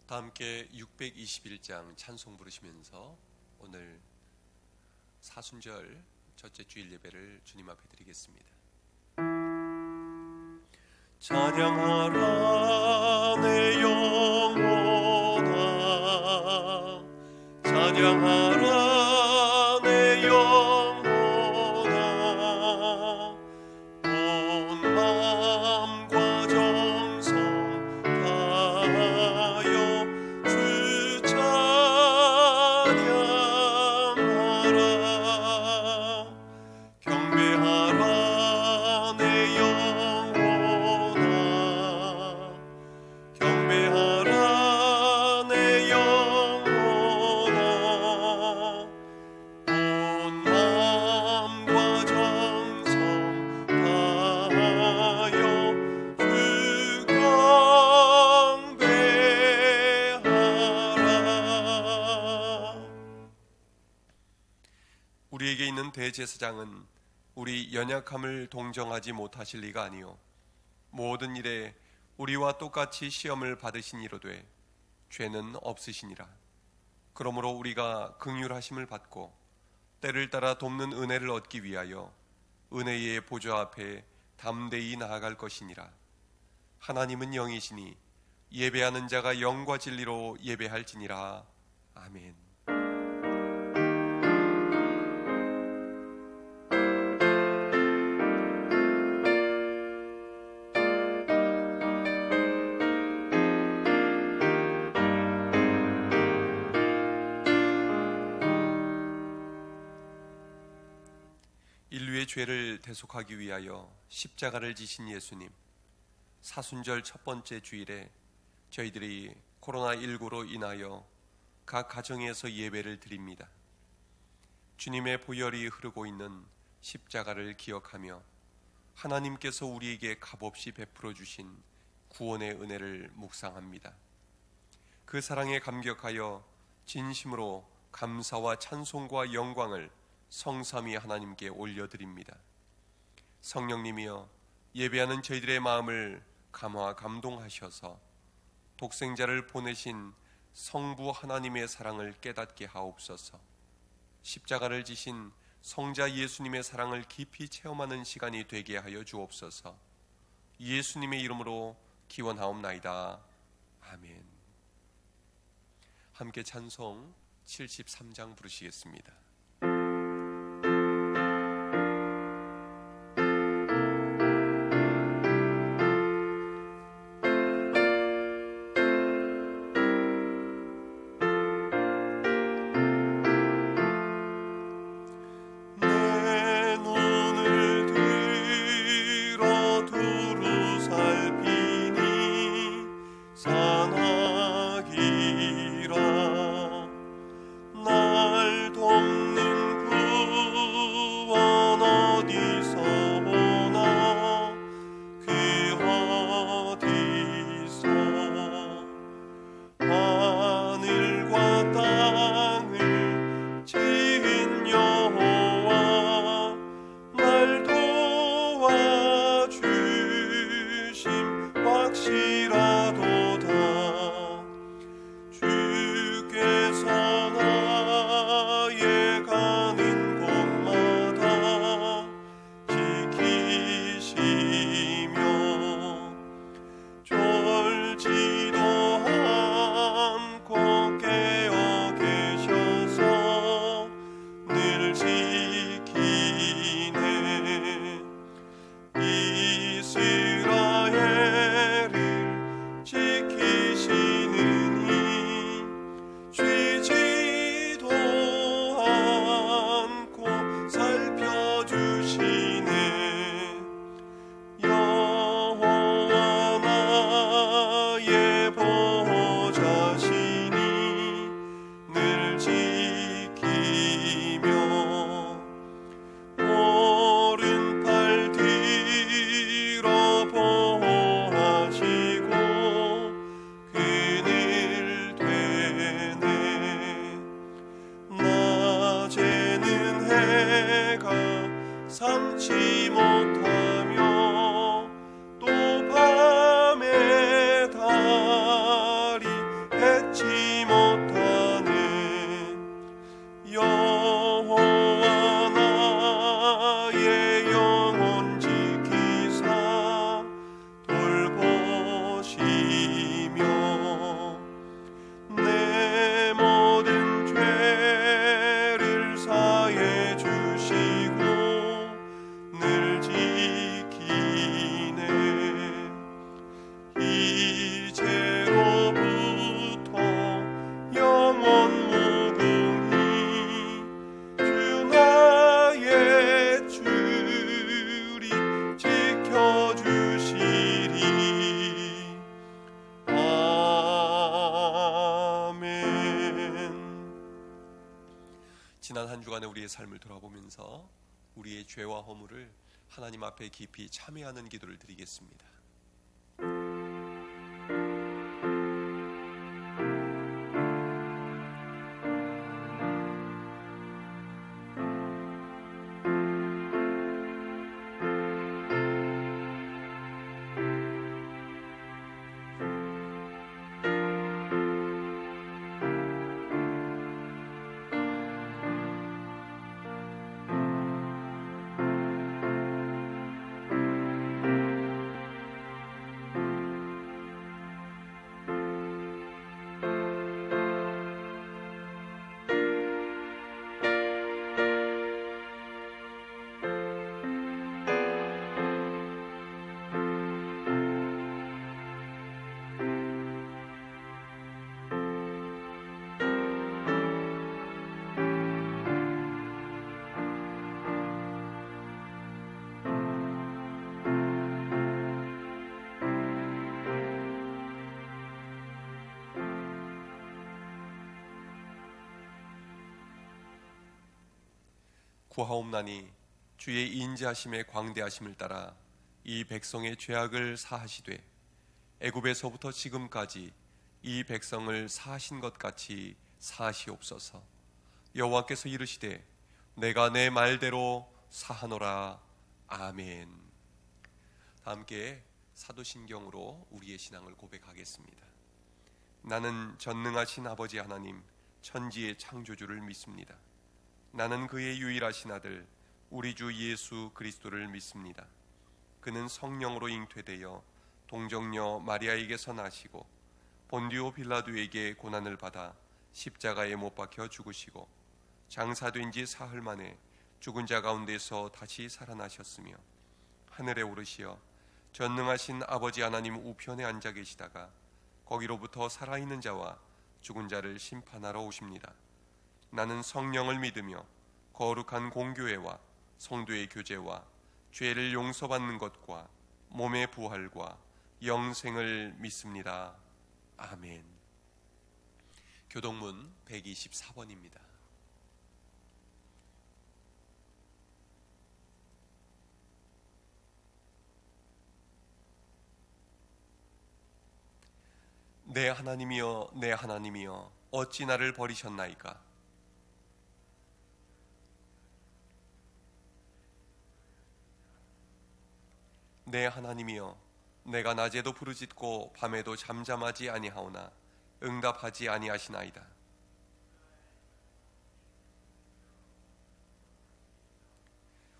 다 함께 621장 찬송 부르시면서 오늘 사순절 첫째 주일 예배를 주님 앞에 드리겠습니다. 찬양하라 내 영혼아, 찬양하라 내 영혼아, 온 마음과 정성 다하여 주 찬양하라. 경배하라 내 영혼아, 경배하라 내 영혼아, 온 마음과 정성 다하여 주 경배하라. 우리에게 있는 대제사장은 우리 연약함을 동정하지 못하실 리가 아니요 모든 일에 우리와 똑같이 시험을 받으신 이로되 죄는 없으시니라. 그러므로 우리가 긍휼하심을 받고 때를 따라 돕는 은혜를 얻기 위하여 은혜의 보좌 앞에 담대히 나아갈 것이니라. 하나님은 영이시니 예배하는 자가 영과 진리로 예배할지니라. 아멘. 인류의 죄를 대속하기 위하여 십자가를 지신 예수님, 사순절 첫 번째 주일에 저희들이 코로나19로 인하여 각 가정에서 예배를 드립니다. 주님의 보혈이 흐르고 있는 십자가를 기억하며 하나님께서 우리에게 값없이 베풀어 주신 구원의 은혜를 묵상합니다. 그 사랑에 감격하여 진심으로 감사와 찬송과 영광을 성삼위 하나님께 올려드립니다. 성령님이여 예배하는 저희들의 마음을 감화 감동하셔서 독생자를 보내신 성부 하나님의 사랑을 깨닫게 하옵소서. 십자가를 지신 성자 예수님의 사랑을 깊이 체험하는 시간이 되게 하여 주옵소서. 예수님의 이름으로 기원하옵나이다. 아멘. 함께 찬송 73장 부르시겠습니다. 삼지 못하며 또 밤에 다 한 주간의 우리의 삶을 돌아보면서 우리의 죄와 허물을 하나님 앞에 깊이 참회하는 기도를 드리겠습니다. 구하옵나니 주의 인자하심의 광대하심을 따라 이 백성의 죄악을 사하시되 애굽에서부터 지금까지 이 백성을 사하신 것 같이 사하시옵소서. 여호와께서 이르시되 내가 내 말대로 사하노라. 아멘. 다 함께 사도신경으로 우리의 신앙을 고백하겠습니다. 나는 전능하신 아버지 하나님 천지의 창조주를 믿습니다. 나는 그의 유일하신 아들 우리 주 예수 그리스도를 믿습니다. 그는 성령으로 잉태되어 동정녀 마리아에게서 나시고 본디오 빌라도에게 고난을 받아 십자가에 못 박혀 죽으시고 장사된 지 사흘 만에 죽은 자 가운데서 다시 살아나셨으며 하늘에 오르시어 전능하신 아버지 하나님 우편에 앉아 계시다가 거기로부터 살아있는 자와 죽은 자를 심판하러 오십니다. 나는 성령을 믿으며 거룩한 공교회와 성도의 교제와 죄를 용서받는 것과 몸의 부활과 영생을 믿습니다. 아멘. 교동문 124번입니다. 내 하나님이여 내 하나님이여 어찌 나를 버리셨나이까. 내 하나님이여 내가 낮에도 부르짖고 밤에도 잠잠하지 아니하오나 응답하지 아니하시나이다.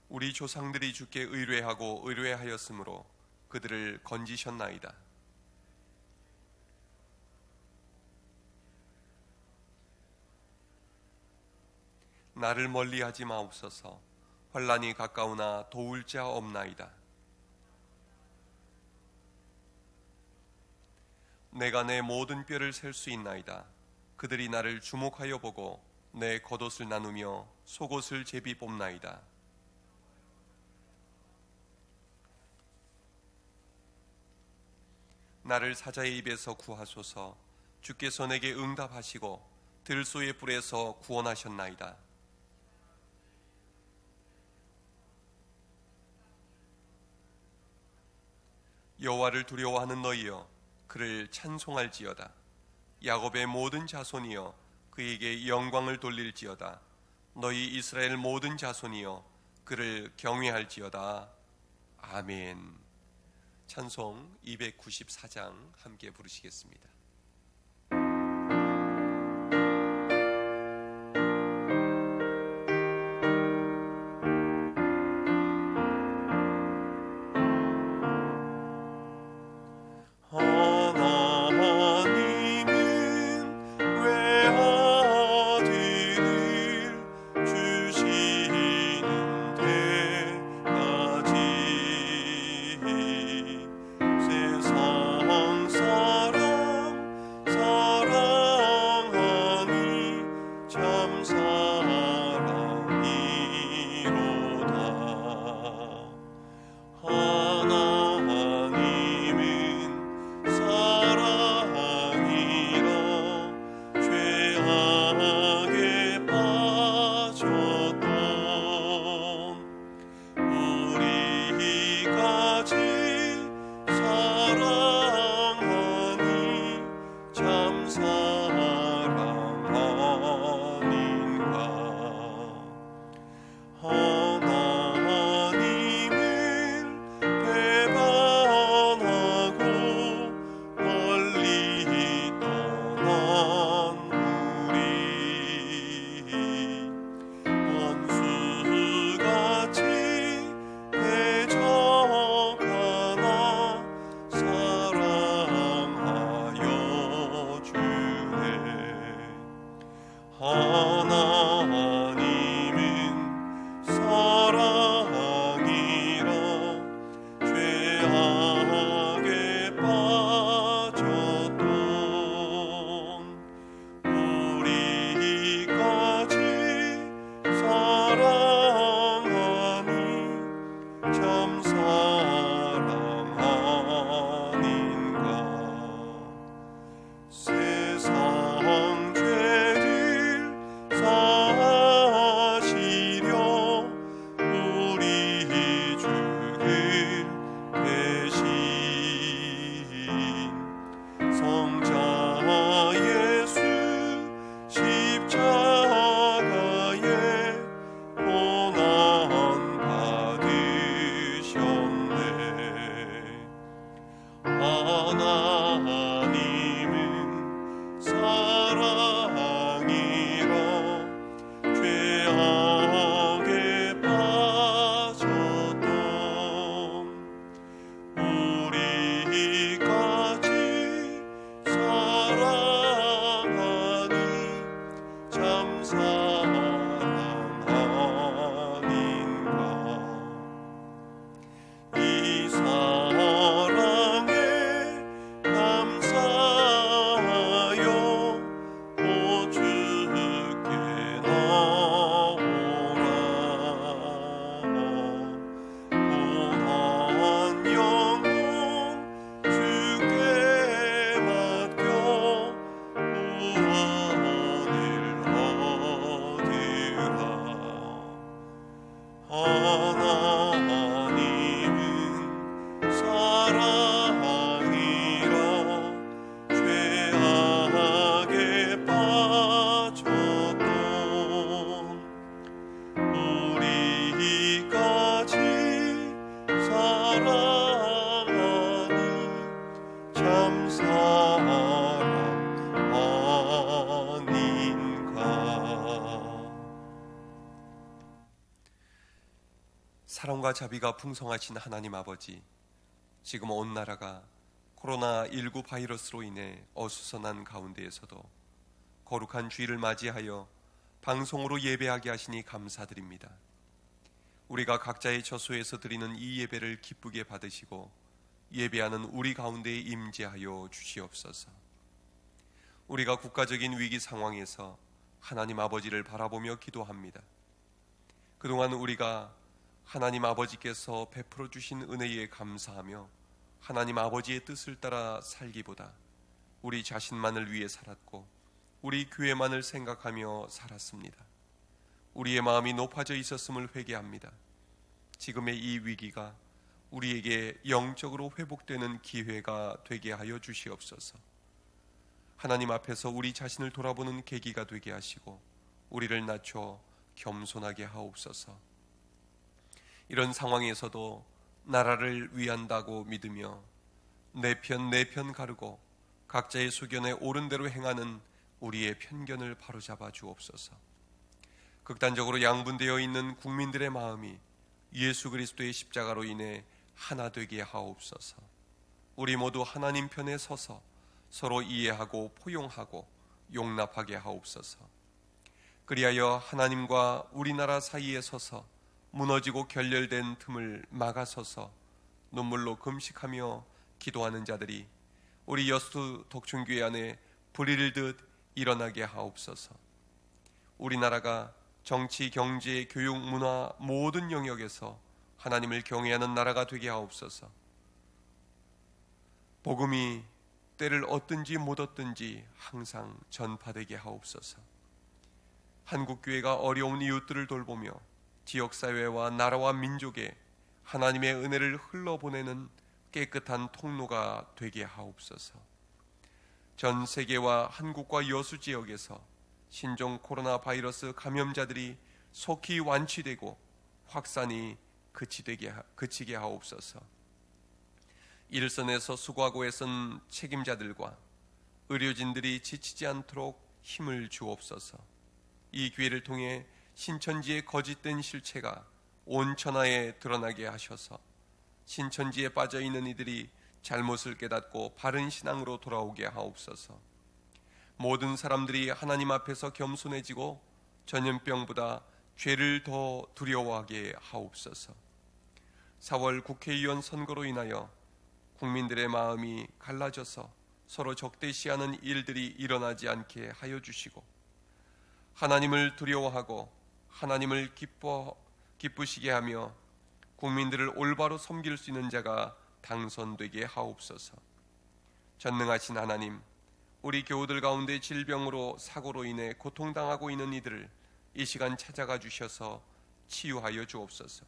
우리 조상들이 주께 의뢰하고 의뢰하였으므로 그들을 건지셨나이다. 나를 멀리하지 마옵소서. 환난이 가까우나 도울 자 없나이다. 내가 내 모든 뼈를 셀 수 있나이다. 그들이 나를 주목하여 보고 내 겉옷을 나누며 속옷을 제비 뽑나이다. 나를 사자의 입에서 구하소서. 주께서 내게 응답하시고 들소의 뿔에서 구원하셨나이다. 여호와를 두려워하는 너희여 그를 찬송할지어다. 야곱의 모든 자손이여 그에게 영광을 돌릴지어다. 너희 이스라엘 모든 자손이여 그를 경외할지어다. 아멘. 찬송 294장 함께 부르시겠습니다. 세상 사람 사랑과 자비가 풍성하신 하나님 아버지, 지금 온 나라가 코로나19 바이러스로 인해 어수선한 가운데에서도 거룩한 주일을 맞이하여 방송으로 예배하게 하시니 감사드립니다. 우리가 각자의 처소에서 드리는 이 예배를 기쁘게 받으시고 예배하는 우리 가운데에 임재하여 주시옵소서. 우리가 국가적인 위기 상황에서 하나님 아버지를 바라보며 기도합니다. 그동안 우리가 하나님 아버지께서 베풀어 주신 은혜에 감사하며 하나님 아버지의 뜻을 따라 살기보다 우리 자신만을 위해 살았고 우리 교회만을 생각하며 살았습니다. 우리의 마음이 높아져 있었음을 회개합니다. 지금의 이 위기가 우리에게 영적으로 회복되는 기회가 되게 하여 주시옵소서. 하나님 앞에서 우리 자신을 돌아보는 계기가 되게 하시고 우리를 낮춰 겸손하게 하옵소서. 이런 상황에서도 나라를 위한다고 믿으며 내 편 가르고 각자의 소견에 옳은 대로 행하는 우리의 편견을 바로잡아 주옵소서. 극단적으로 양분되어 있는 국민들의 마음이 예수 그리스도의 십자가로 인해 하나 되게 하옵소서. 우리 모두 하나님 편에 서서 서로 이해하고 포용하고 용납하게 하옵소서. 그리하여 하나님과 우리나라 사이에 서서 무너지고 결렬된 틈을 막아서서 눈물로 금식하며 기도하는 자들이 우리 여수 독춘교회 안에 불일듯 일어나게 하옵소서. 우리나라가 정치, 경제, 교육, 문화 모든 영역에서 하나님을 경외하는 나라가 되게 하옵소서. 복음이 때를 얻든지 못 얻든지 항상 전파되게 하옵소서. 한국교회가 어려운 이웃들을 돌보며 지역사회와 나라와 민족에 하나님의 은혜를 흘러보내는 깨끗한 통로가 되게 하옵소서. 전 세계와 한국과 여수 지역에서 신종 코로나 바이러스 감염자들이 속히 완치되고 확산이 그치게 하옵소서. 일선에서 수고하고 애쓴 책임자들과 의료진들이 지치지 않도록 힘을 주옵소서. 이 기회를 통해 신천지의 거짓된 실체가 온 천하에 드러나게 하셔서 신천지에 빠져있는 이들이 잘못을 깨닫고 바른 신앙으로 돌아오게 하옵소서. 모든 사람들이 하나님 앞에서 겸손해지고 전염병보다 죄를 더 두려워하게 하옵소서. 4월 국회의원 선거로 인하여 국민들의 마음이 갈라져서 서로 적대시하는 일들이 일어나지 않게 하여 주시고 하나님을 두려워하고 하나님을 기쁘시게 하며 국민들을 올바로 섬길 수 있는 자가 당선되게 하옵소서. 전능하신 하나님, 우리 교우들 가운데 질병으로 사고로 인해 고통당하고 있는 이들을 이 시간 찾아가 주셔서 치유하여 주옵소서.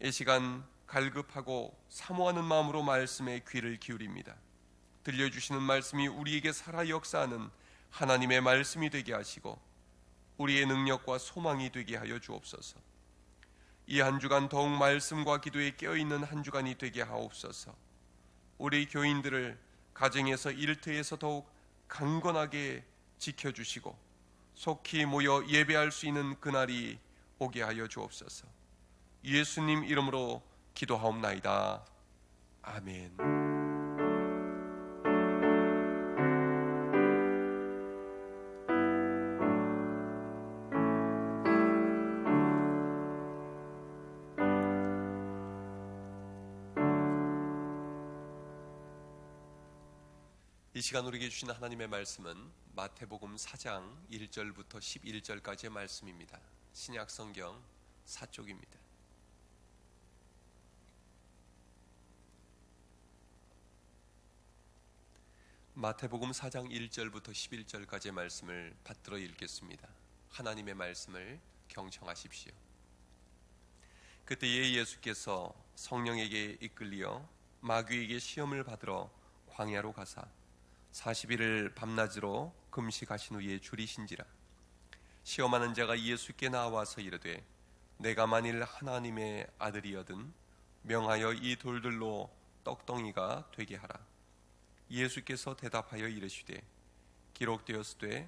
이 시간 갈급하고 사모하는 마음으로 말씀에 귀를 기울입니다. 들려주시는 말씀이 우리에게 살아 역사하는 하나님의 말씀이 되게 하시고 우리의 능력과 소망이 되게 하여 주옵소서. 이 한 주간 더욱 말씀과 기도에 깨어있는 한 주간이 되게 하옵소서. 우리 교인들을 가정에서 일터에서 더욱 강건하게 지켜주시고 속히 모여 예배할 수 있는 그날이 오게 하여 주옵소서. 예수님 이름으로 기도하옵나이다. 아멘. 이 시간 우리에게 주신 하나님의 말씀은 마태복음 4장 1절부터 11절까지의 말씀입니다. 신약 성경 4쪽입니다. 마태복음 4장 1절부터 11절까지의 말씀을 받들어 읽겠습니다. 하나님의 말씀을 경청하십시오. 그때에 예수께서 성령에게 이끌리어 마귀에게 시험을 받으러 광야로 가사 40일을 밤낮으로 금식하신 후에 줄이신지라. 시험하는 자가 예수께 나와서 이르되 내가 만일 하나님의 아들이여든 명하여 이 돌들로 떡덩이가 되게 하라. 예수께서 대답하여 이르시되 기록되었으되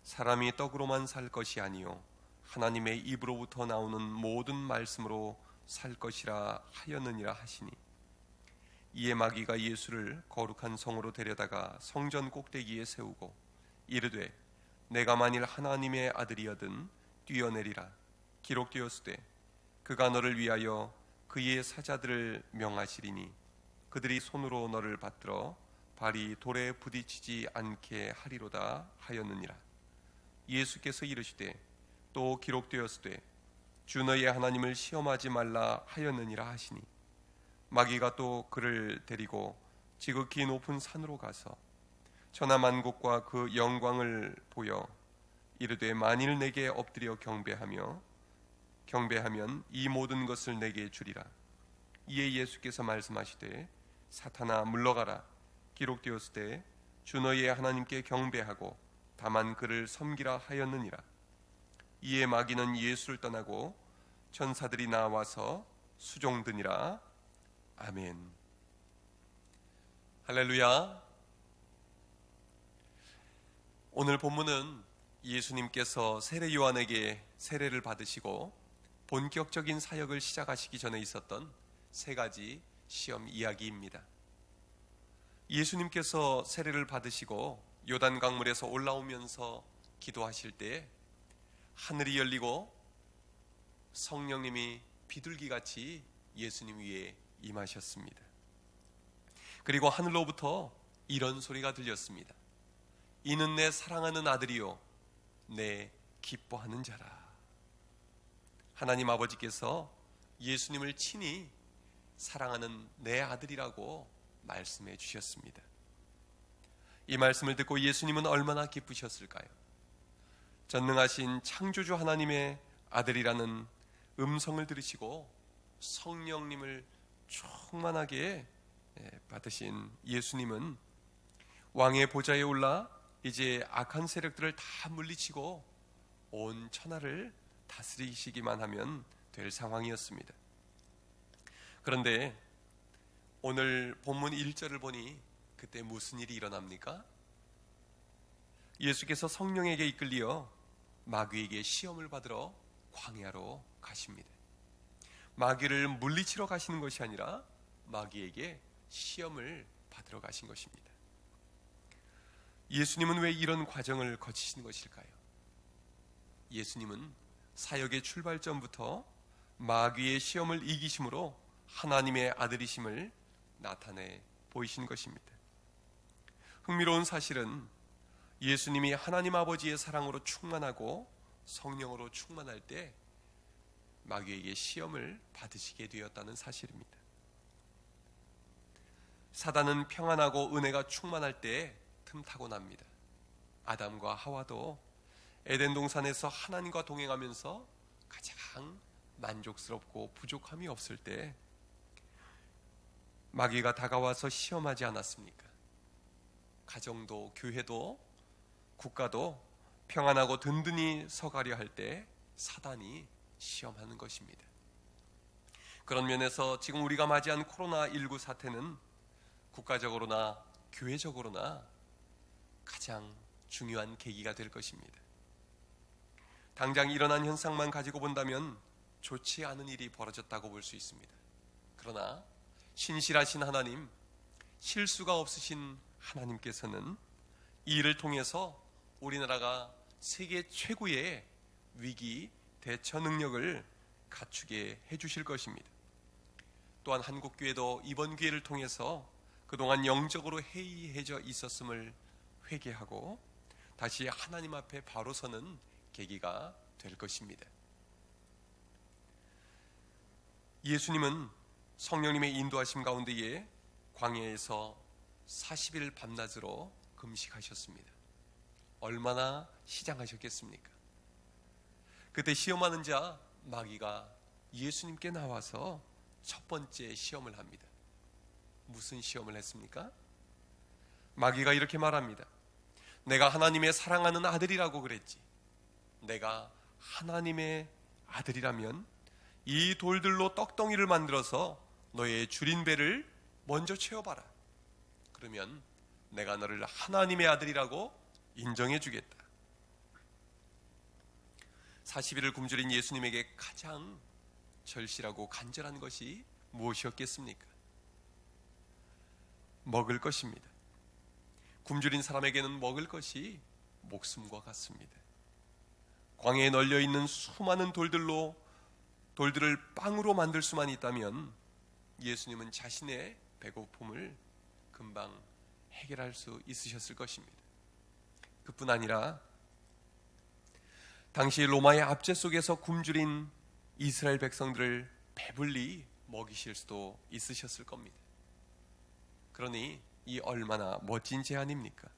사람이 떡으로만 살 것이 아니요 하나님의 입으로부터 나오는 모든 말씀으로 살 것이라 하였느니라 하시니, 이에 마귀가 예수를 거룩한 성으로 데려다가 성전 꼭대기에 세우고 이르되 내가 만일 하나님의 아들이여든 뛰어내리라. 기록되었으되 그가 너를 위하여 그의 사자들을 명하시리니 그들이 손으로 너를 받들어 발이 돌에 부딪히지 않게 하리로다 하였느니라. 예수께서 이르시되 또 기록되었으되 주 너의 하나님을 시험하지 말라 하였느니라 하시니, 마귀가 또 그를 데리고 지극히 높은 산으로 가서 천하만국과 그 영광을 보여 이르되 만일 내게 엎드려 경배하면 이 모든 것을 내게 주리라. 이에 예수께서 말씀하시되 사탄아 물러가라. 기록되었으되 주 너의 하나님께 경배하고 다만 그를 섬기라 하였느니라. 이에 마귀는 예수를 떠나고 천사들이 나와서 수종드니라. 아멘. 할렐루야. 오늘 본문은 예수님께서 세례 요한에게 세례를 받으시고 본격적인 사역을 시작하시기 전에 있었던 세 가지 시험 이야기입니다. 예수님께서 세례를 받으시고 요단 강물에서 올라오면서 기도하실 때 하늘이 열리고 성령님이 비둘기같이 예수님 위에 임하셨습니다. 그리고 하늘로부터 이런 소리가 들렸습니다. 이는 내 사랑하는 아들이요 내 기뻐하는 자라. 하나님 아버지께서 예수님을 친히 사랑하는 내 아들이라고 말씀해 주셨습니다. 이 말씀을 듣고 예수님은 얼마나 기쁘셨을까요? 전능하신 창조주 하나님의 아들이라는 음성을 들으시고 성령님을 충만하게 받으신 예수님은 왕의 보좌에 올라 이제 악한 세력들을 다 물리치고 온 천하를 다스리시기만 하면 될 상황이었습니다. 그런데 오늘 본문 1절을 보니 그때 무슨 일이 일어납니까? 예수께서 성령에게 이끌려 마귀에게 시험을 받으러 광야로 가십니다. 마귀를 물리치러 가시는 것이 아니라 마귀에게 시험을 받으러 가신 것입니다. 예수님은 왜 이런 과정을 거치시는 것일까요? 예수님은 사역의 출발점부터 마귀의 시험을 이기심으로 하나님의 아들이심을 나타내 보이신 것입니다. 흥미로운 사실은 예수님이 하나님 아버지의 사랑으로 충만하고 성령으로 충만할 때 마귀에게 시험을 받으시게 되었다는 사실입니다. 사단은 평안하고 은혜가 충만할 때 틈타고 납니다. 아담과 하와도 에덴 동산에서 하나님과 동행하면서 가장 만족스럽고 부족함이 없을 때 마귀가 다가와서 시험하지 않았습니까? 가정도 교회도 국가도 평안하고 든든히 서가려 할 때 사단이 시험하는 것입니다. 그런 면에서 지금 우리가 맞이한 코로나19 사태는 국가적으로나 교회적으로나 가장 중요한 계기가 될 것입니다. 당장 일어난 현상만 가지고 본다면 좋지 않은 일이 벌어졌다고 볼 수 있습니다. 그러나 신실하신 하나님, 실수가 없으신 하나님께서는 이 일을 통해서 우리나라가 세계 최고의 위기 대처 능력을 갖추게 해주실 것입니다. 또한 한국교회도 이번 기회를 통해서 그동안 영적으로 해이해져 있었음을 회개하고 다시 하나님 앞에 바로 서는 계기가 될 것입니다. 예수님은 성령님의 인도하심 가운데에 광야에서 40일 밤낮으로 금식하셨습니다. 얼마나 시장하셨겠습니까? 그때 시험하는 자 마귀가 예수님께 나와서 첫 번째 시험을 합니다. 무슨 시험을 했습니까? 마귀가 이렇게 말합니다. 내가 하나님의 사랑하는 아들이라고 그랬지. 내가 하나님의 아들이라면 이 돌들로 떡덩이를 만들어서 너의 줄인 배를 먼저 채워봐라. 그러면 내가 너를 하나님의 아들이라고 인정해 주겠다. 40일을 굶주린 예수님에게 가장 절실하고 간절한 것이 무엇이었겠습니까? 먹을 것입니다. 굶주린 사람에게는 먹을 것이 목숨과 같습니다. 광야에 널려 있는 수많은 돌들을 빵으로 만들 수만 있다면 예수님은 자신의 배고픔을 금방 해결할 수 있으셨을 것입니다. 그뿐 아니라 당시 로마의 압제 속에서 굶주린 이스라엘 백성들을 배불리 먹이실 수도 있으셨을 겁니다. 그러니 이 얼마나 멋진 제안입니까?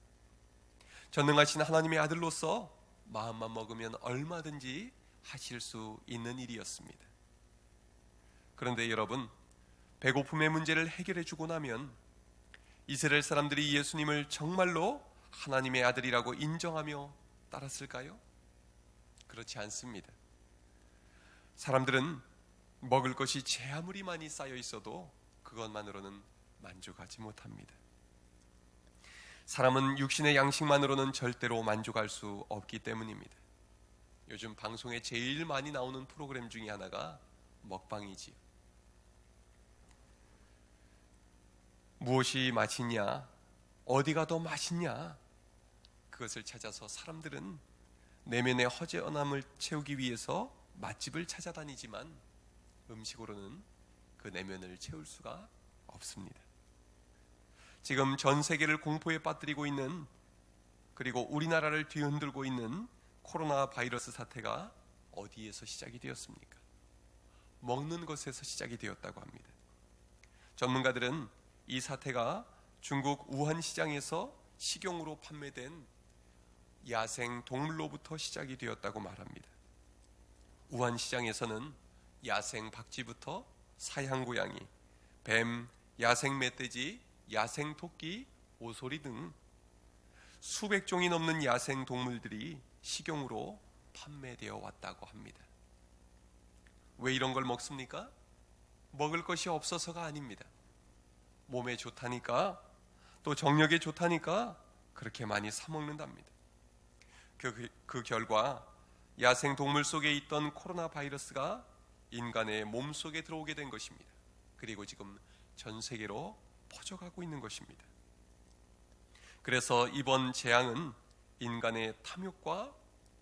전능하신 하나님의 아들로서 마음만 먹으면 얼마든지 하실 수 있는 일이었습니다. 그런데 여러분, 배고픔의 문제를 해결해 주고 나면 이스라엘 사람들이 예수님을 정말로 하나님의 아들이라고 인정하며 따랐을까요? 그렇지 않습니다. 사람들은 먹을 것이 제 아무리 많이 쌓여 있어도 그것만으로는 만족하지 못합니다. 사람은 육신의 양식만으로는 절대로 만족할 수 없기 때문입니다. 요즘 방송에 제일 많이 나오는 프로그램 중에 하나가 먹방이지요. 무엇이 맛있냐, 어디가 더 맛있냐, 그것을 찾아서 사람들은 내면의 허전함을 채우기 위해서 맛집을 찾아다니지만 음식으로는 그 내면을 채울 수가 없습니다. 지금 전 세계를 공포에 빠뜨리고 있는, 그리고 우리나라를 뒤흔들고 있는 코로나 바이러스 사태가 어디에서 시작이 되었습니까? 먹는 것에서 시작이 되었다고 합니다. 전문가들은 이 사태가 중국 우한 시장에서 식용으로 판매된 야생 동물로부터 시작이 되었다고 말합니다. 우한 시장에서는 야생 박쥐부터 사양 고양이, 뱀, 야생 멧돼지, 야생 토끼, 오소리 등 수백 종이 넘는 야생 동물들이 식용으로 판매되어 왔다고 합니다. 왜 이런 걸 먹습니까? 먹을 것이 없어서가 아닙니다. 몸에 좋다니까, 또 정력에 좋다니까 그렇게 많이 사 먹는답니다. 그 결과 야생 동물 속에 있던 코로나 바이러스가 인간의 몸 속에 들어오게 된 것입니다. 그리고 지금 전 세계로 퍼져가고 있는 것입니다. 그래서 이번 재앙은 인간의 탐욕과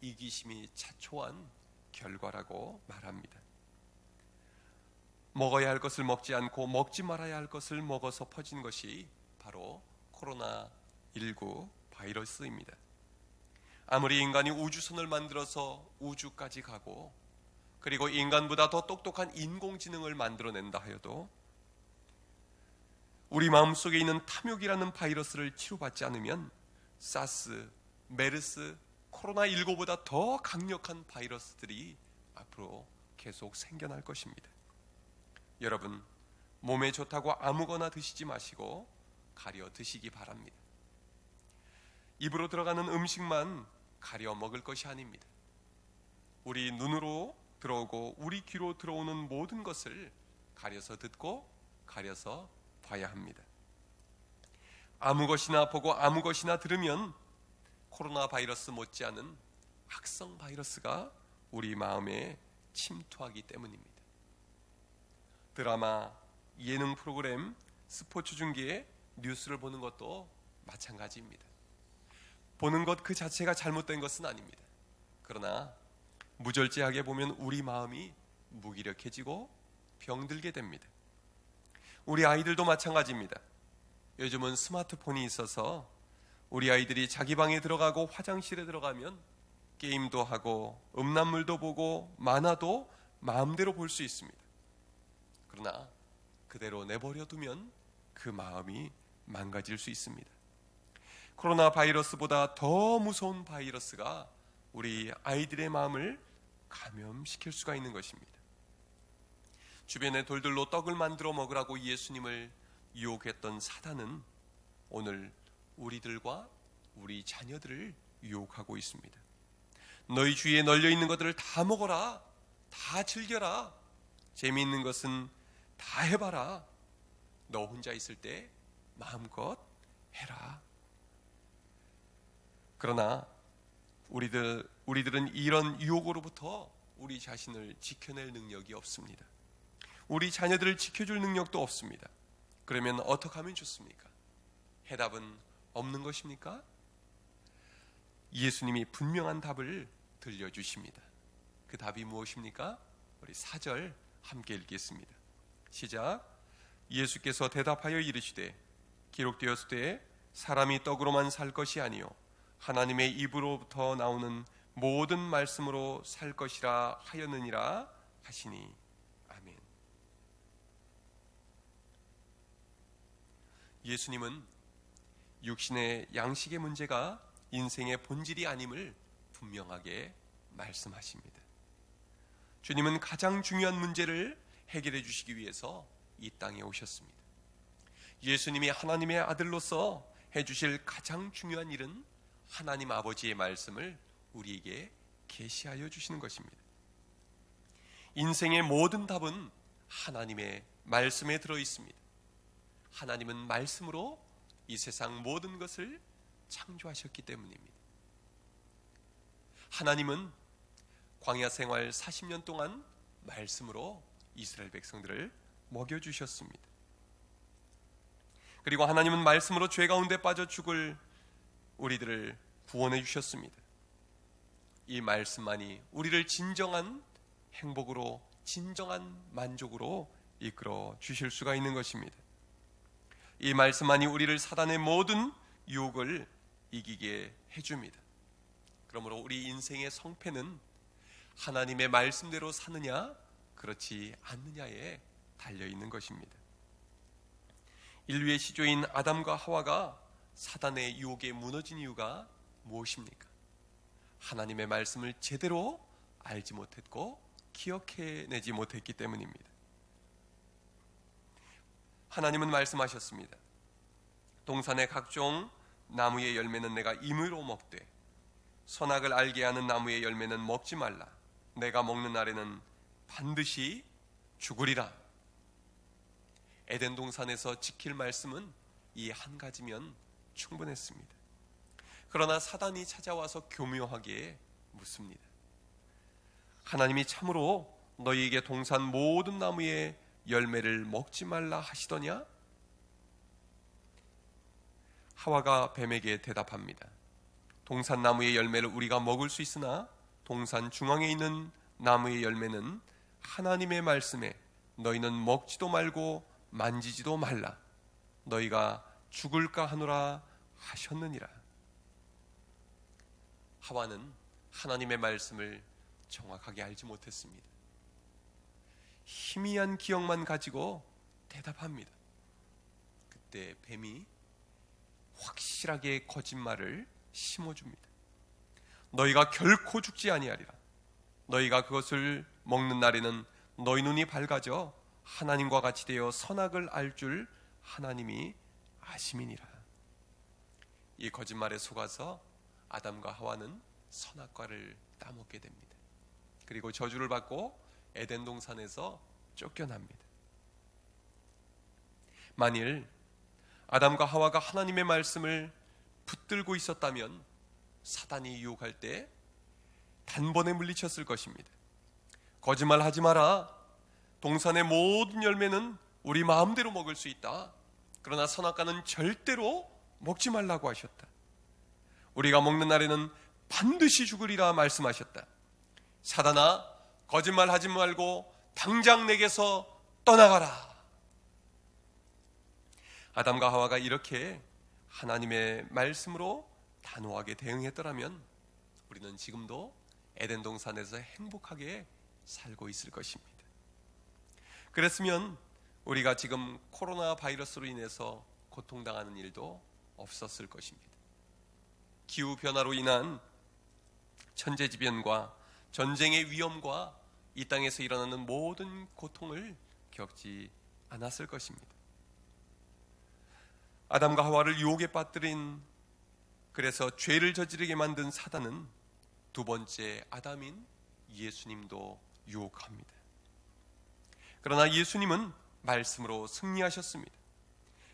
이기심이 자초한 결과라고 말합니다. 먹어야 할 것을 먹지 않고 먹지 말아야 할 것을 먹어서 퍼진 것이 바로 코로나19 바이러스입니다. 아무리 인간이 우주선을 만들어서 우주까지 가고, 그리고 인간보다 더 똑똑한 인공지능을 만들어낸다 하여도 우리 마음속에 있는 탐욕이라는 바이러스를 치료받지 않으면 사스, 메르스, 코로나19보다 더 강력한 바이러스들이 앞으로 계속 생겨날 것입니다. 여러분, 몸에 좋다고 아무거나 드시지 마시고 가려 드시기 바랍니다. 입으로 들어가는 음식만 가려 먹을 것이 아닙니다. 우리 눈으로 들어오고 우리 귀로 들어오는 모든 것을 가려서 듣고 가려서 봐야 합니다. 아무 것이나 보고 아무 것이나 들으면 코로나 바이러스 못지않은 악성 바이러스가 우리 마음에 침투하기 때문입니다. 드라마, 예능 프로그램, 스포츠 중계에 뉴스를 보는 것도 마찬가지입니다. 보는 것 그 자체가 잘못된 것은 아닙니다. 그러나 무절제하게 보면 우리 마음이 무기력해지고 병들게 됩니다. 우리 아이들도 마찬가지입니다. 요즘은 스마트폰이 있어서 우리 아이들이 자기 방에 들어가고 화장실에 들어가면 게임도 하고 음란물도 보고 만화도 마음대로 볼 수 있습니다. 그러나 그대로 내버려 두면 그 마음이 망가질 수 있습니다. 코로나 바이러스보다 더 무서운 바이러스가 우리 아이들의 마음을 감염시킬 수가 있는 것입니다. 주변의 돌들로 떡을 만들어 먹으라고 예수님을 유혹했던 사단은 오늘 우리들과 우리 자녀들을 유혹하고 있습니다. 너희 주위에 널려 있는 것들을 다 먹어라, 다 즐겨라, 재미있는 것은 다 해봐라, 너 혼자 있을 때 마음껏 해라. 그러나 우리들은 이런 유혹으로부터 우리 자신을 지켜낼 능력이 없습니다. 우리 자녀들을 지켜줄 능력도 없습니다. 그러면 어떻게 하면 좋습니까? 해답은 없는 것입니까? 예수님이 분명한 답을 들려주십니다. 그 답이 무엇입니까? 우리 4절 함께 읽겠습니다. 시작. 예수께서 대답하여 이르시되 기록되었으되 사람이 떡으로만 살 것이 아니요 하나님의 입으로부터 나오는 모든 말씀으로 살 것이라 하였느니라 하시니. 아멘. 예수님은 육신의 양식의 문제가 인생의 본질이 아님을 분명하게 말씀하십니다. 주님은 가장 중요한 문제를 해결해 주시기 위해서 이 땅에 오셨습니다. 예수님이 하나님의 아들로서 해주실 가장 중요한 일은 하나님 아버지의 말씀을 우리에게 계시하여 주시는 것입니다. 인생의 모든 답은 하나님의 말씀에 들어 있습니다. 하나님은 말씀으로 이 세상 모든 것을 창조하셨기 때문입니다. 하나님은 광야 생활 40년 동안 말씀으로 이스라엘 백성들을 먹여주셨습니다. 그리고 하나님은 말씀으로 죄 가운데 빠져 죽을 우리들을 구원해 주셨습니다. 이 말씀만이 우리를 진정한 행복으로, 진정한 만족으로 이끌어 주실 수가 있는 것입니다. 이 말씀만이 우리를 사단의 모든 유혹을 이기게 해줍니다. 그러므로 우리 인생의 성패는 하나님의 말씀대로 사느냐 그렇지 않느냐에 달려있는 것입니다. 인류의 시조인 아담과 하와가 사단의 유혹에 무너진 이유가 무엇입니까? 하나님의 말씀을 제대로 알지 못했고 기억해내지 못했기 때문입니다. 하나님은 말씀하셨습니다. 동산의 각종 나무의 열매는 내가 임의로 먹되 선악을 알게 하는 나무의 열매는 먹지 말라. 내가 먹는 날에는 반드시 죽으리라. 에덴 동산에서 지킬 말씀은 이 한 가지면 충분했습니다. 그러나 사단이 찾아와서 교묘하게 묻습니다. 하나님이 참으로 너희에게 동산 모든 나무의 열매를 먹지 말라 하시더냐? 하와가 뱀에게 대답합니다. 동산 나무의 열매를 우리가 먹을 수 있으나 동산 중앙에 있는 나무의 열매는 하나님의 말씀에 너희는 먹지도 말고 만지지도 말라. 너희가 죽을까 하노라 하셨느니라. 하와는 하나님의 말씀을 정확하게 알지 못했습니다. 희미한 기억만 가지고 대답합니다. 그때 뱀이 확실하게 거짓말을 심어줍니다. 너희가 결코 죽지 아니하리라. 너희가 그것을 먹는 날에는 너희 눈이 밝아져 하나님과 같이 되어 선악을 알 줄 하나님이 아심이니라. 이 거짓말에 속아서 아담과 하와는 선악과를 따먹게 됩니다. 그리고 저주를 받고 에덴 동산에서 쫓겨납니다. 만일 아담과 하와가 하나님의 말씀을 붙들고 있었다면 사단이 유혹할 때 단번에 물리쳤을 것입니다. 거짓말하지 마라. 동산의 모든 열매는 우리 마음대로 먹을 수 있다. 그러나 선악과는 절대로 먹지 말라고 하셨다. 우리가 먹는 날에는 반드시 죽으리라 말씀하셨다. 사단아, 거짓말하지 말고 당장 내게서 떠나가라. 아담과 하와가 이렇게 하나님의 말씀으로 단호하게 대응했더라면 우리는 지금도 에덴 동산에서 행복하게 살고 있을 것입니다. 그랬으면 우리가 지금 코로나 바이러스로 인해서 고통당하는 일도 없었을 것입니다. 기후변화로 인한 천재지변과 전쟁의 위험과 이 땅에서 일어나는 모든 고통을 겪지 않았을 것입니다. 아담과 하와를 유혹에 빠뜨린, 그래서 죄를 저지르게 만든 사단은 두 번째 아담인 예수님도 유혹합니다. 그러나 예수님은 말씀으로 승리하셨습니다.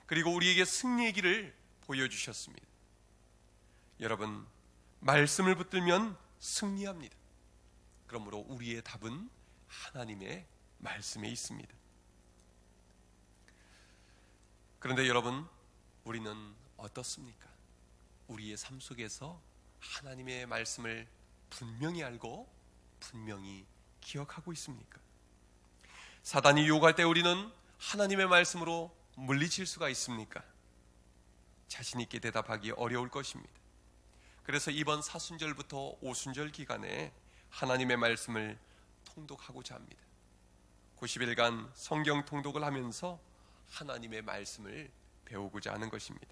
그리고 우리에게 승리의 길을 보여주셨습니다. 여러분, 말씀을 붙들면 승리합니다. 그러므로 우리의 답은 하나님의 말씀에 있습니다. 그런데 여러분, 우리는 어떻습니까? 우리의 삶 속에서 하나님의 말씀을 분명히 알고 분명히 기억하고 있습니까? 사단이 유혹할 때 우리는 하나님의 말씀으로 물리칠 수가 있습니까? 자신 있게 대답하기 어려울 것입니다. 그래서 이번 사순절부터 오순절 기간에 하나님의 말씀을 통독하고자 합니다. 90일간 성경 통독을 하면서 하나님의 말씀을 배우고자 하는 것입니다.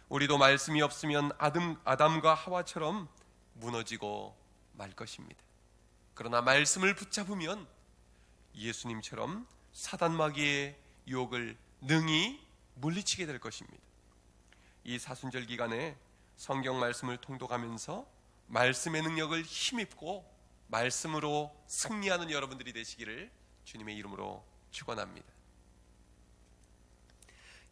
우리도 말씀이 없으면 아담과 하와처럼 무너지고 말 것입니다. 그러나 말씀을 붙잡으면 예수님처럼 사단 마귀의 유혹을 능히 물리치게 될 것입니다. 이 사순절 기간에 성경 말씀을 통독하면서 말씀의 능력을 힘입고 말씀으로 승리하는 여러분들이 되시기를 주님의 이름으로 축원합니다.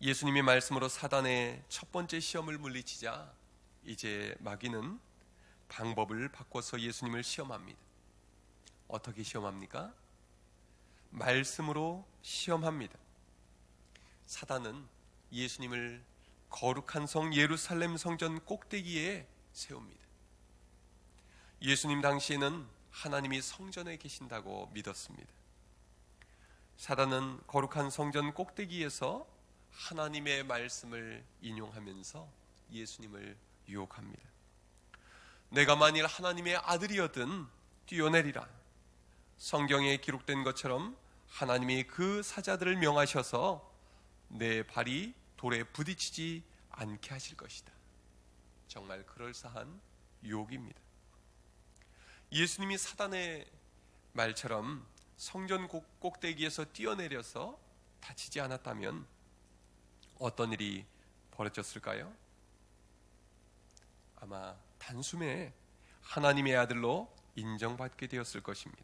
예수님이 말씀으로 사단의 첫 번째 시험을 물리치자 이제 마귀는 방법을 바꿔서 예수님을 시험합니다. 어떻게 시험합니까? 말씀으로 시험합니다. 사단은 예수님을 거룩한 성 예루살렘 성전 꼭대기에 세웁니다. 예수님 당시에는 하나님이 성전에 계신다고 믿었습니다. 사단은 거룩한 성전 꼭대기에서 하나님의 말씀을 인용하면서 예수님을 유혹합니다. 내가 만일 하나님의 아들이었든 뛰어내리라. 성경에 기록된 것처럼 하나님이 그 사자들을 명하셔서 내 발이 돌에 부딪히지 않게 하실 것이다. 정말 그럴싸한 유혹입니다. 예수님이 사단의 말처럼 성전 꼭대기에서 뛰어내려서 다치지 않았다면 어떤 일이 벌어졌을까요? 아마 단숨에 하나님의 아들로 인정받게 되었을 것입니다.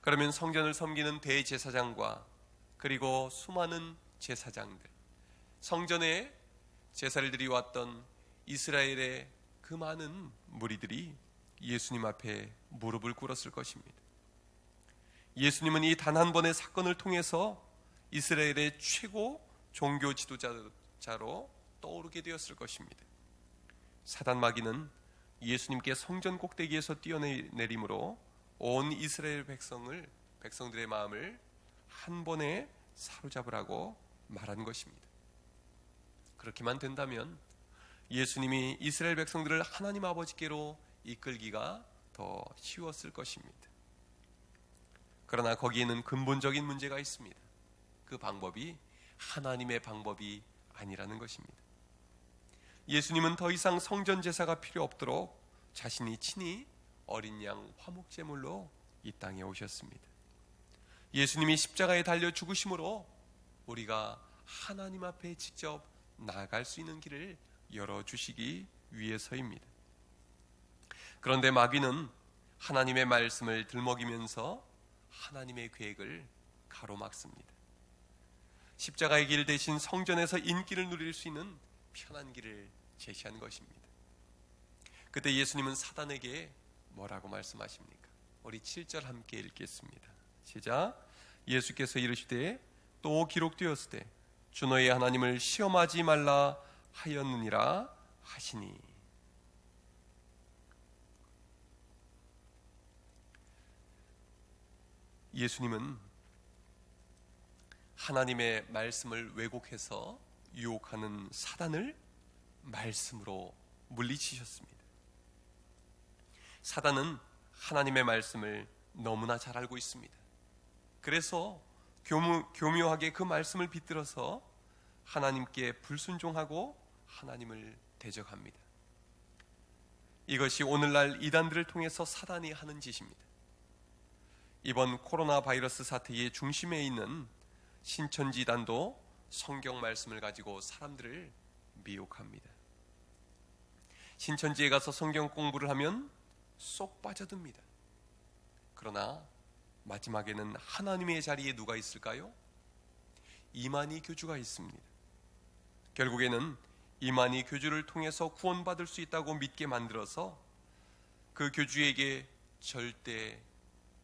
그러면 성전을 섬기는 대제사장과 그리고 수많은 제사장들, 성전에 제사를 드리왔던 이스라엘의 그 많은 무리들이 예수님 앞에 무릎을 꿇었을 것입니다. 예수님은 이 단 한 번의 사건을 통해서 이스라엘의 최고 종교 지도자로 떠오르게 되었을 것입니다. 사단 마귀는 예수님께 성전 꼭대기에서 뛰어내림으로 온 이스라엘 백성들의 마음을 한 번에 사로잡으라고 말한 것입니다. 그렇게만 된다면 예수님이 이스라엘 백성들을 하나님 아버지께로 이끌기가 더 쉬웠을 것입니다. 그러나 거기에는 근본적인 문제가 있습니다. 그 방법이 하나님의 방법이 아니라는 것입니다. 예수님은 더 이상 성전 제사가 필요 없도록 자신이 친히 어린 양 화목제물로 이 땅에 오셨습니다. 예수님이 십자가에 달려 죽으심으로 우리가 하나님 앞에 직접 나아갈 수 있는 길을 열어주시기 위해서입니다. 그런데 마귀는 하나님의 말씀을 들먹이면서 하나님의 계획을 가로막습니다. 십자가의 길 대신 성전에서 인기를 누릴 수 있는 편한 길을 제시한 것입니다. 그때 예수님은 사단에게 뭐라고 말씀하십니까? 우리 7절 함께 읽겠습니다. 시작. 예수께서 이르시되 또 기록되었을 때 주 너의 하나님을 시험하지 말라 하였느니라 하시니. 예수님은 하나님의 말씀을 왜곡해서 유혹하는 사단을 말씀으로 물리치셨습니다. 사단은 하나님의 말씀을 너무나 잘 알고 있습니다. 그래서 교묘하게 그 말씀을 빗들어서 하나님께 불순종하고 하나님을 대적합니다. 이것이 오늘날 이단들을 통해서 사단이 하는 짓입니다. 이번 코로나 바이러스 사태의 중심에 있는 신천지단도 성경 말씀을 가지고 사람들을 미혹합니다. 신천지에 가서 성경 공부를 하면 쏙 빠져듭니다. 그러나 마지막에는 하나님의 자리에 누가 있을까요? 이만희 교주가 있습니다. 결국에는 이만희 교주를 통해서 구원받을 수 있다고 믿게 만들어서 그 교주에게 절대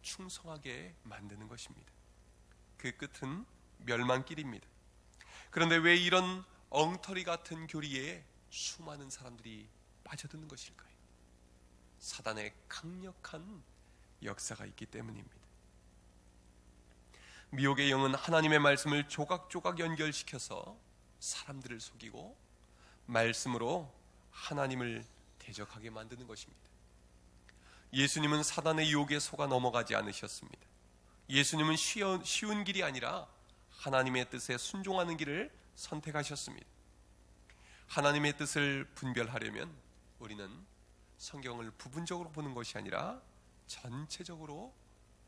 충성하게 만드는 것입니다. 그 끝은 멸망길입니다. 그런데 왜 이런 엉터리 같은 교리에 수많은 사람들이 빠져드는 것일까요? 사단의 강력한 역사가 있기 때문입니다. 미혹의 영은 하나님의 말씀을 조각조각 연결시켜서 사람들을 속이고 말씀으로 하나님을 대적하게 만드는 것입니다. 예수님은 사단의 유혹에 속아 넘어가지 않으셨습니다. 예수님은 쉬운 길이 아니라 하나님의 뜻에 순종하는 길을 선택하셨습니다. 하나님의 뜻을 분별하려면 우리는 성경을 부분적으로 보는 것이 아니라 전체적으로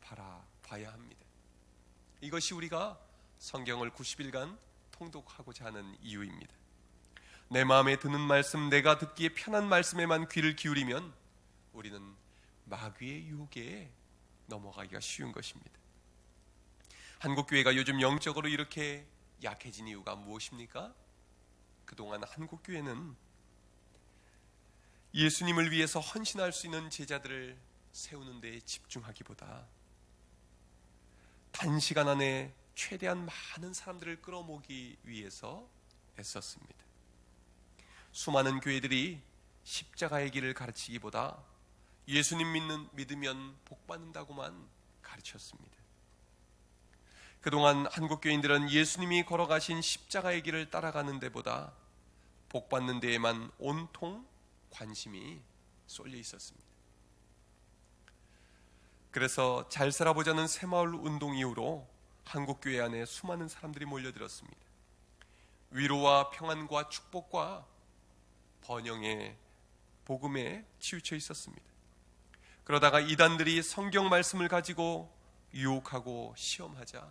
바라봐야 합니다. 이것이 우리가 성경을 90일간 통독하고자 하는 이유입니다. 내 마음에 드는 말씀, 내가 듣기에 편한 말씀에만 귀를 기울이면 우리는 마귀의 유혹에 넘어가기가 쉬운 것입니다. 한국교회가 요즘 영적으로 이렇게 약해진 이유가 무엇입니까? 그동안 한국교회는 예수님을 위해서 헌신할 수 있는 제자들을 세우는 데 집중하기보다 단시간 안에 최대한 많은 사람들을 끌어모으기 위해서 애썼습니다. 수많은 교회들이 십자가의 길을 가르치기보다 예수님 믿으면 복받는다고만 가르쳤습니다. 그동안 한국교인들은 예수님이 걸어가신 십자가의 길을 따라가는 데보다 복받는 데에만 온통 관심이 쏠려 있었습니다. 그래서 잘 살아보자는 새마을 운동 이후로 한국교회 안에 수많은 사람들이 몰려들었습니다. 위로와 평안과 축복과 번영의 복음에 치우쳐 있었습니다. 그러다가 이단들이 성경 말씀을 가지고 유혹하고 시험하자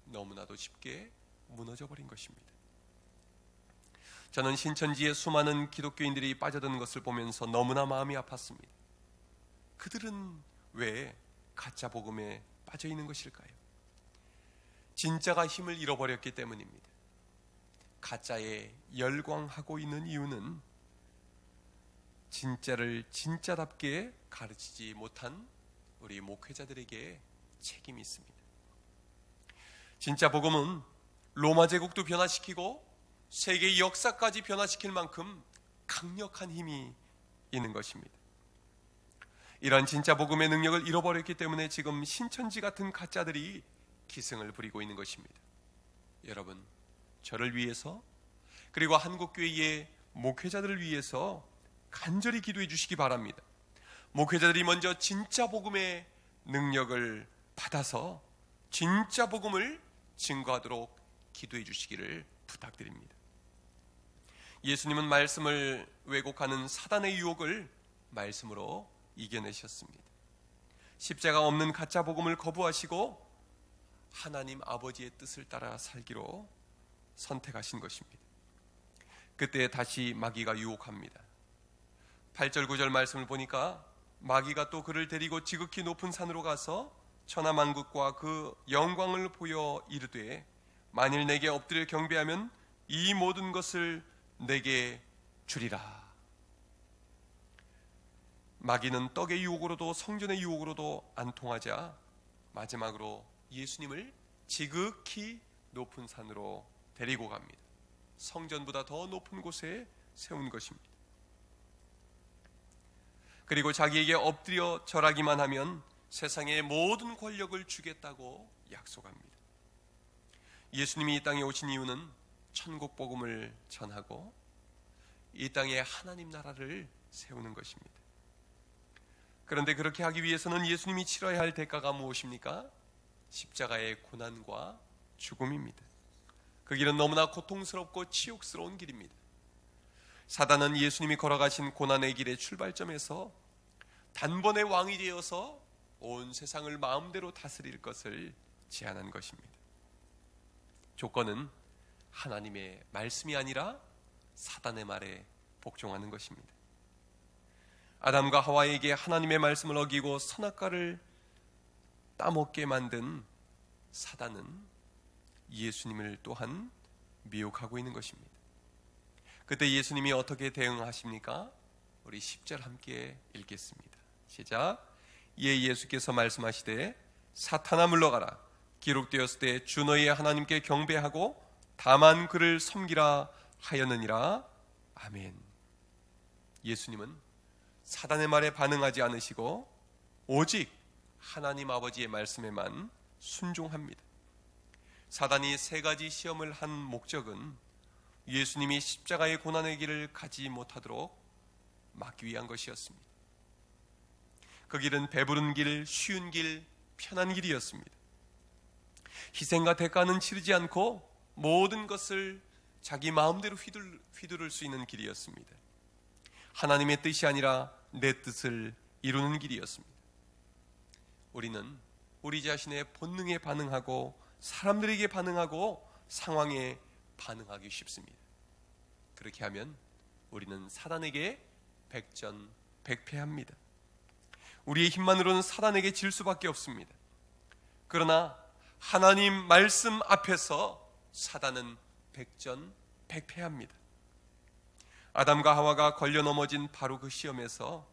너무나도 쉽게 무너져 버린 것입니다. 저는 신천지에 수많은 기독교인들이 빠져드는 것을 보면서 너무나 마음이 아팠습니다. 그들은 왜 가짜 복음에 빠져 있는 것일까요? 진짜가 힘을 잃어버렸기 때문입니다. 가짜에 열광하고 있는 이유는 진짜를 진짜답게 가르치지 못한 우리 목회자들에게 책임이 있습니다. 진짜 복음은 로마 제국도 변화시키고 세계의 역사까지 변화시킬 만큼 강력한 힘이 있는 것입니다. 이런 진짜 복음의 능력을 잃어버렸기 때문에 지금 신천지 같은 가짜들이 기승을 부리고 있는 것입니다. 여러분, 저를 위해서 그리고 한국교회의 목회자들을 위해서 간절히 기도해 주시기 바랍니다. 목회자들이 먼저 진짜 복음의 능력을 받아서 진짜 복음을 증거하도록 기도해 주시기를 부탁드립니다. 예수님은 말씀을 왜곡하는 사단의 유혹을 말씀으로 이겨내셨습니다. 십자가 없는 가짜 복음을 거부하시고 하나님 아버지의 뜻을 따라 살기로 선택하신 것입니다. 그때 다시 마귀가 유혹합니다. 8절 9절 말씀을 보니까 마귀가 또 그를 데리고 지극히 높은 산으로 가서 천하만국과 그 영광을 보여 이르되 만일 내게 엎드려 경배하면 이 모든 것을 내게 주리라. 마귀는 떡의 유혹으로도 성전의 유혹으로도 안 통하자 마지막으로 예수님을 지극히 높은 산으로 데리고 갑니다. 성전보다 더 높은 곳에 세운 것입니다. 그리고 자기에게 엎드려 절하기만 하면 세상의 모든 권력을 주겠다고 약속합니다. 예수님이 이 땅에 오신 이유는 천국 복음을 전하고 이 땅에 하나님 나라를 세우는 것입니다. 그런데 그렇게 하기 위해서는 예수님이 치러야 할 대가가 무엇입니까? 십자가의 고난과 죽음입니다. 그 길은 너무나 고통스럽고 치욕스러운 길입니다. 사단은 예수님이 걸어가신 고난의 길의 출발점에서 단번에 왕이 되어서 온 세상을 마음대로 다스릴 것을 제안한 것입니다. 조건은 하나님의 말씀이 아니라 사단의 말에 복종하는 것입니다. 아담과 하와에게 하나님의 말씀을 어기고 선악과를 따먹게 만든 사단은 예수님을 또한 미혹하고 있는 것입니다. 그때 예수님이 어떻게 대응하십니까? 우리 10절 함께 읽겠습니다. 시작. 이에 예수께서 말씀하시되 사탄아 물러가라. 기록되었을 때 주 너희의 하나님께 경배하고 다만 그를 섬기라 하였느니라. 아멘. 예수님은 사단의 말에 반응하지 않으시고 오직 하나님 아버지의 말씀에만 순종합니다. 사단이 세 가지 시험을 한 목적은 예수님이 십자가의 고난의 길을 가지 못하도록 막기 위한 것이었습니다. 그 길은 배부른 길, 쉬운 길, 편한 길이었습니다. 희생과 대가는 치르지 않고 모든 것을 자기 마음대로 휘두를 수 있는 길이었습니다. 하나님의 뜻이 아니라 내 뜻을 이루는 길이었습니다. 우리는 우리 자신의 본능에 반응하고 사람들에게 반응하고 상황에 반응하기 쉽습니다. 그렇게 하면 우리는 사단에게 백전백패합니다. 우리의 힘만으로는 사단에게 질 수밖에 없습니다. 그러나 하나님 말씀 앞에서 사단은 백전백패합니다. 아담과 하와가 걸려 넘어진 바로 그 시험에서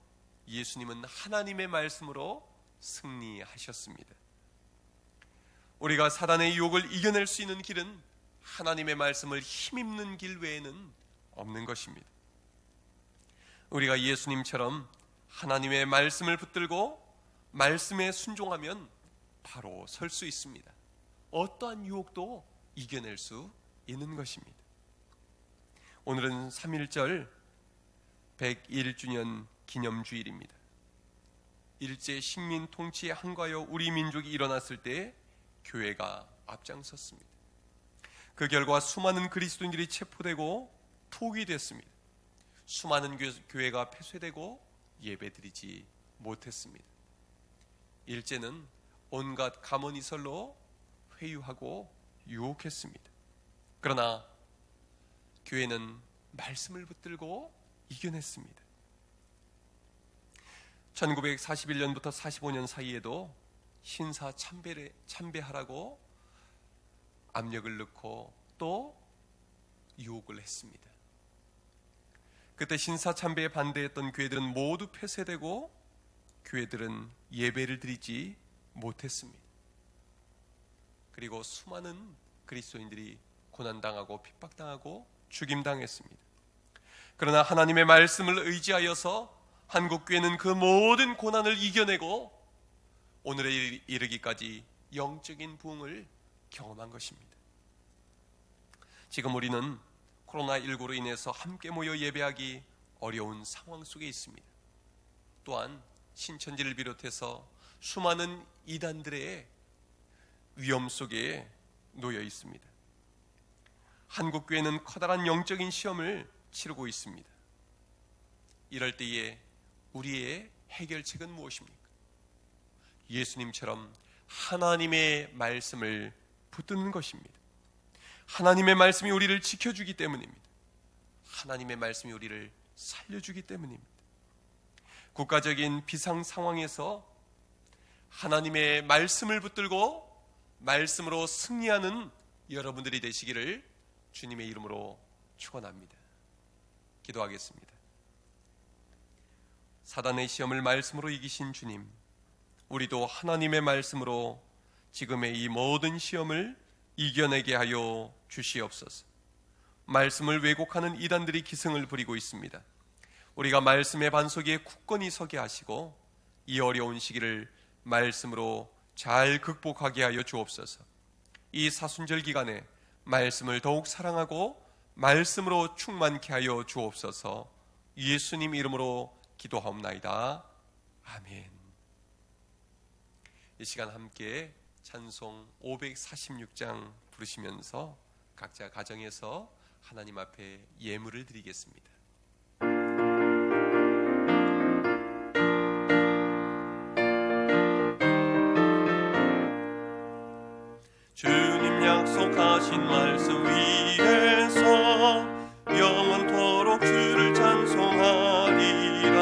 예수님은 하나님의 말씀으로 승리하셨습니다. 우리가 사단의 유혹을 이겨낼 수 있는 길은 하나님의 말씀을 힘입는 길 외에는 없는 것입니다. 우리가 예수님처럼 하나님의 말씀을 붙들고 말씀에 순종하면 바로 설 수 있습니다. 어떠한 유혹도 이겨낼 수 있는 것입니다. 오늘은 3.1절 101주년 기념주일입니다. 일제 식민 통치에 항거하여 우리 민족이 일어났을 때 교회가 앞장섰습니다. 그 결과 수많은 그리스도인들이 체포되고 투옥됐습니다. 수많은 교회가 폐쇄되고 예배드리지 못했습니다. 일제는 온갖 가문이설로 회유하고 유혹했습니다. 그러나 교회는 말씀을 붙들고 이겨냈습니다. 1941년부터 45년 사이에도 신사 참배하라고 압력을 넣고 또 유혹을 했습니다. 그때 신사 참배에 반대했던 교회들은 모두 폐쇄되고 교회들은 예배를 드리지 못했습니다. 그리고 수많은 그리스도인들이 고난당하고 핍박당하고 죽임당했습니다. 그러나 하나님의 말씀을 의지하여서 한국교회는 그 모든 고난을 이겨내고 오늘에 이르기까지 영적인 부흥을 경험한 것입니다. 지금 우리는 코로나19로 인해서 함께 모여 예배하기 어려운 상황 속에 있습니다. 또한 신천지를 비롯해서 수많은 이단들의 위험 속에 놓여 있습니다. 한국교회는 커다란 영적인 시험을 치르고 있습니다. 이럴 때에 우리의 해결책은 무엇입니까? 예수님처럼 하나님의 말씀을 붙드는 것입니다. 하나님의 말씀이 우리를 지켜주기 때문입니다. 하나님의 말씀이 우리를 살려주기 때문입니다. 국가적인 비상 상황에서 하나님의 말씀을 붙들고 말씀으로 승리하는 여러분들이 되시기를 주님의 이름으로 축원합니다. 기도하겠습니다. 사단의 시험을 말씀으로 이기신 주님, 우리도 하나님의 말씀으로 지금의 이 모든 시험을 이겨내게 하여 주시옵소서. 말씀을 왜곡하는 이단들이 기승을 부리고 있습니다. 우리가 말씀의 반석 위에 굳건히 서게 하시고 이 어려운 시기를 말씀으로 잘 극복하게 하여 주옵소서. 이 사순절 기간에 말씀을 더욱 사랑하고 말씀으로 충만케 하여 주옵소서. 예수님 이름으로 기도하옵나이다. 아멘. 이 시간 함께 찬송 546장 부르시면서 각자 가정에서 하나님 앞에 예물을 드리겠습니다. 주님 약속하신 말씀 위에서 영원토록 주를 찬송하리라.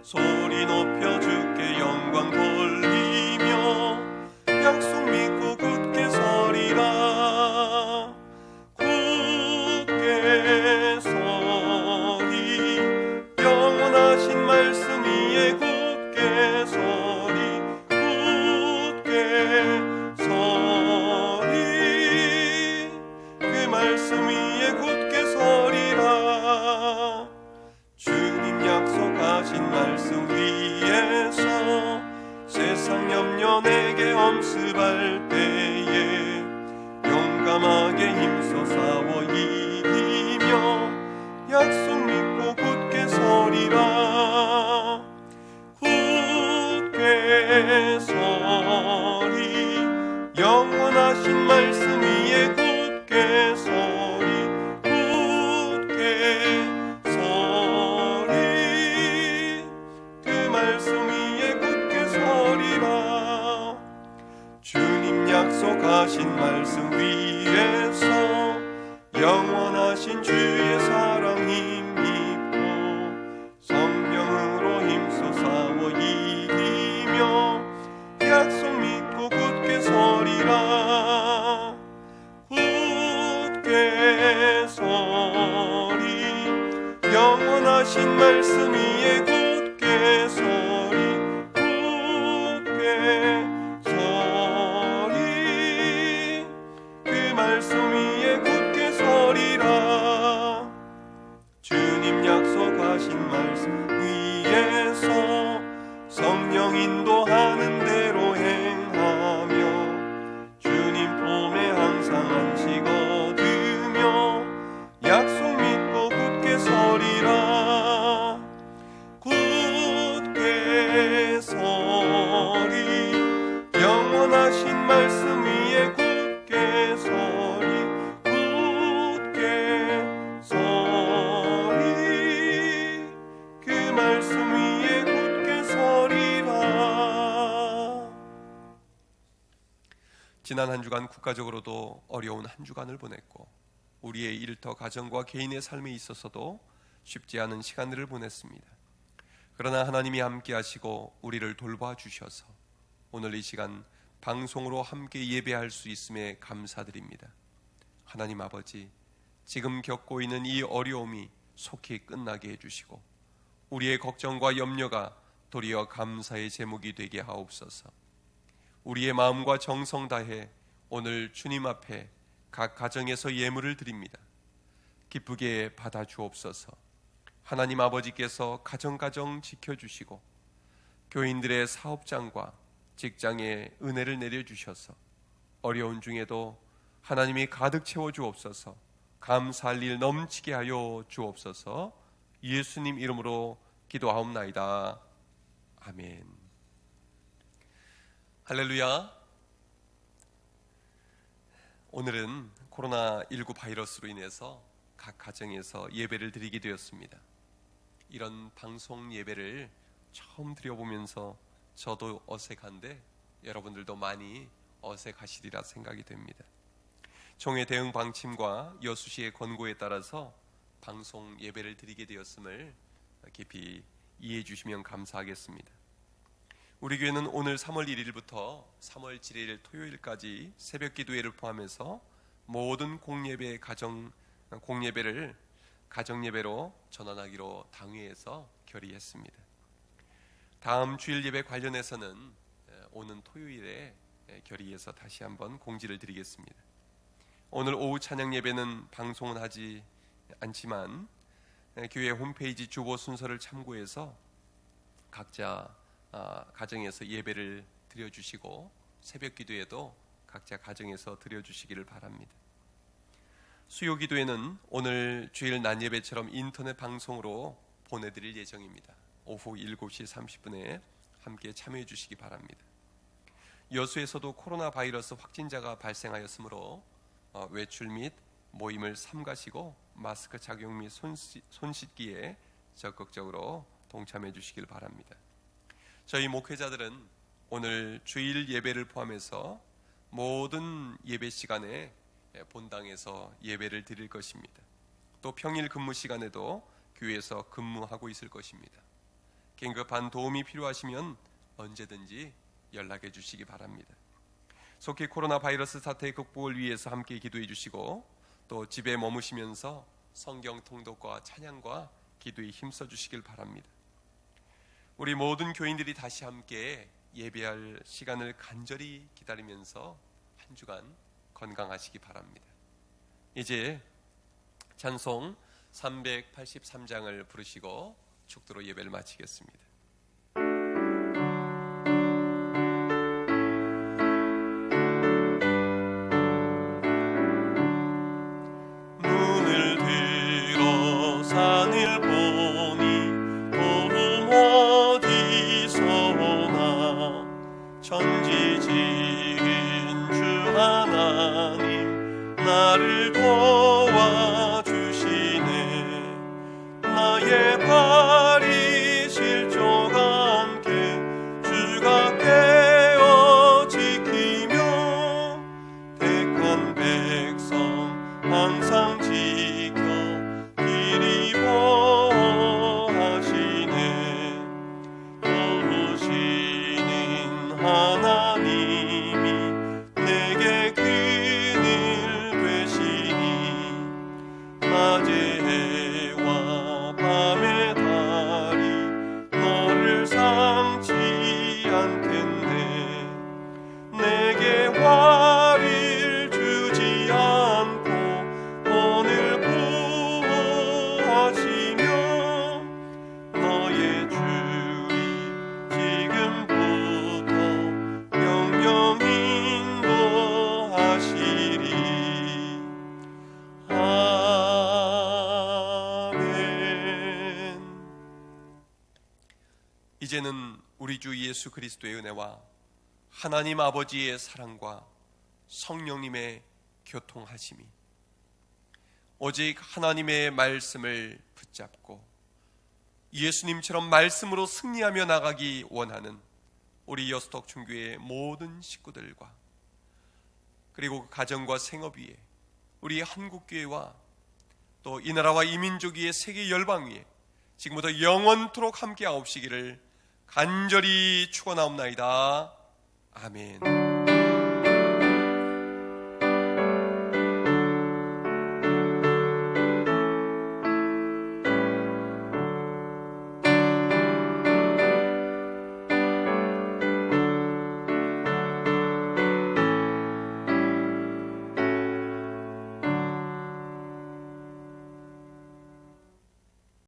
소리 높여 주께 영광 돌리며 약속 믿고 굳게 서리라. 굳게 서리 영원하신 말씀 위에 굳게 서리 말씀 위에서 세상 염려 내게 엄습할 때에 용감하게 힘써 싸워 이기며 약속 믿고 굳게 서리라. 굳게 서리 영원하신 말씀 위에 굳게 서리 굳게 서리 그 말씀 위에 굳게 서리라. 주님 약속하신 말씀 위에서 영원하신 주의 사랑 힘입고 성령으로 힘써 싸워 이기며 약속 믿고 굳게 서리라. 굳게 서리 영원하신 말씀 위에 굳게 서리 굳게 서리 그 말씀 위에 굳게 서리라. 주님 약속하신 말씀 위에서 성령 인도하는 대로 행하며 주님 품에 항상 안식 얻으며 약속 믿고 굳게 서리라. 굳게 서리 영원하신 말씀 위에 굳게 서리 굳게 서리 그 말씀 위에 굳게 서리라. 지난 한 주간 국가적으로도 어려운 한 주간을 보냈고 우리의 일터 가정과 개인의 삶에 있어서도 쉽지 않은 시간들을 보냈습니다. 그러나 하나님이 함께 하시고 우리를 돌봐 주셔서 오늘 이 시간 방송으로 함께 예배할 수 있음에 감사드립니다. 하나님 아버지, 지금 겪고 있는 이 어려움이 속히 끝나게 해주시고 우리의 걱정과 염려가 도리어 감사의 제목이 되게 하옵소서. 우리의 마음과 정성 다해 오늘 주님 앞에 각 가정에서 예물을 드립니다. 기쁘게 받아 주옵소서. 하나님 아버지께서 가정 지켜주시고 교인들의 사업장과 직장에 은혜를 내려주셔서 어려운 중에도 하나님이 가득 채워주옵소서. 감사할 일 넘치게 하여 주옵소서. 예수님 이름으로 기도하옵나이다. 아멘. 할렐루야. 오늘은 코로나19 바이러스로 인해서 각 가정에서 예배를 드리게 되었습니다. 이런 방송 예배를 처음 드려보면서 저도 어색한데 여러분들도 많이 어색하시리라 생각이 됩니다. 총회 대응 방침과 여수시의 권고에 따라서 방송 예배를 드리게 되었음을 깊이 이해해 주시면 감사하겠습니다. 우리 교회는 오늘 3월 1일부터 3월 7일 토요일까지 새벽 기도회를 포함해서 모든 공예배 공예배를 가정예배로 전환하기로 당회에서 결의했습니다. 다음 주일 예배 관련해서는 오는 토요일에 결의해서 다시 한번 공지를 드리겠습니다. 오늘 오후 찬양 예배는 방송은 하지 않지만 교회 홈페이지 주보 순서를 참고해서 각자 가정에서 예배를 드려주시고 새벽 기도에도 각자 가정에서 드려주시기를 바랍니다. 수요 기도회는 오늘 주일 낮 예배처럼 인터넷 방송으로 보내드릴 예정입니다. 오후 7시 30분에 함께 참여해 주시기 바랍니다. 여수에서도 코로나 바이러스 확진자가 발생하였으므로 외출 및 모임을 삼가시고 마스크 착용 및 손 씻기에 적극적으로 동참해 주시길 바랍니다. 저희 목회자들은 오늘 주일 예배를 포함해서 모든 예배 시간에 본당에서 예배를 드릴 것입니다. 또 평일 근무 시간에도 교회에서 근무하고 있을 것입니다. 긴급한 도움이 필요하시면 언제든지 연락해 주시기 바랍니다. 속히 코로나 바이러스 사태의 극복을 위해서 함께 기도해 주시고 또 집에 머무시면서 성경 통독과 찬양과 기도에 힘써 주시길 바랍니다. 우리 모든 교인들이 다시 함께 예배할 시간을 간절히 기다리면서 한 주간 건강하시기 바랍니다. 이제 찬송 383장을 부르시고 축도로 예배를 마치겠습니다. 이제는 우리 주 예수 그리스도의 은혜와 하나님 아버지의 사랑과 성령님의 교통하심이 오직 하나님의 말씀을 붙잡고 예수님처럼 말씀으로 승리하며 나가기 원하는 우리 여수덕 중교의 모든 식구들과 그리고 가정과 생업 위에 우리 한국교회와 또 이 나라와 이 민족 위에 세계 열방 위에 지금부터 영원토록 함께 하옵시기를 간절히 축원하옵나이다. 아멘.